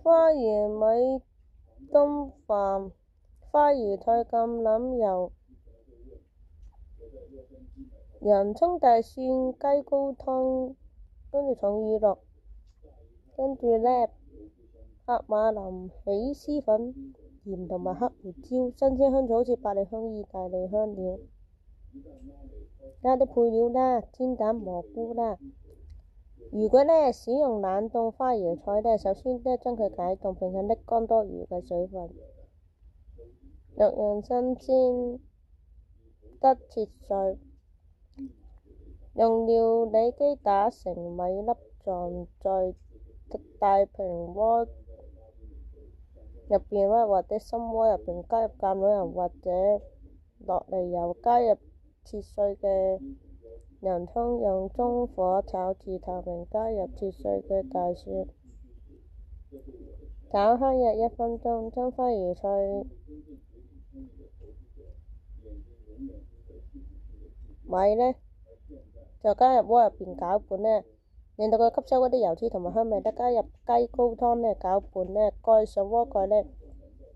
花椰米冬飯、花椰菜橄欖油、洋葱大蒜雞高湯，跟住重乳酪，跟住呢，黑馬林起司粉、鹽同埋黑胡椒，新鮮香草好似百里香、意大利香料，加啲配料啦，煎蛋、蘑菇啦。如果呢使用冷凍花椰菜呢，首先呢將佢解凍並且瀝乾多餘嘅水分，若用新鮮得切碎，用料理機打成米粒狀，在大平鍋入邊或者深鍋入邊加入橄欖油或者落梨油，加入切碎嘅洋葱，用中火炒至透明，加入切碎嘅大蒜，炒香約1分鐘，將花椰菜、米呢就加入鍋入邊攪拌呢，令到佢吸收嗰啲油脂同埋香味呢，加入雞高湯呢攪拌呢，蓋上鍋蓋呢，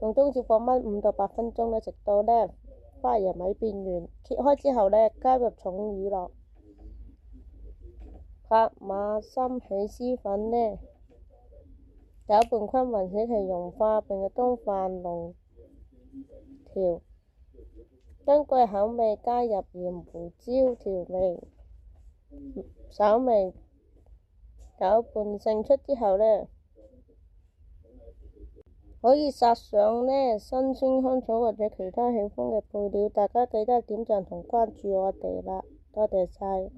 用中小火燜5到8分鐘呢，直到呢花椰米變軟。揭開之後呢，加入重乳酪、帕瑪森起司粉呢，攪拌均勻使其融化，並且冬飯濃調。根據口味加入鹽、胡椒調味，稍微攪拌盛出之後呢，可以撒上呢新鮮香草或者其他喜歡嘅配料。大家記得點讚同關注我哋啦，多謝晒。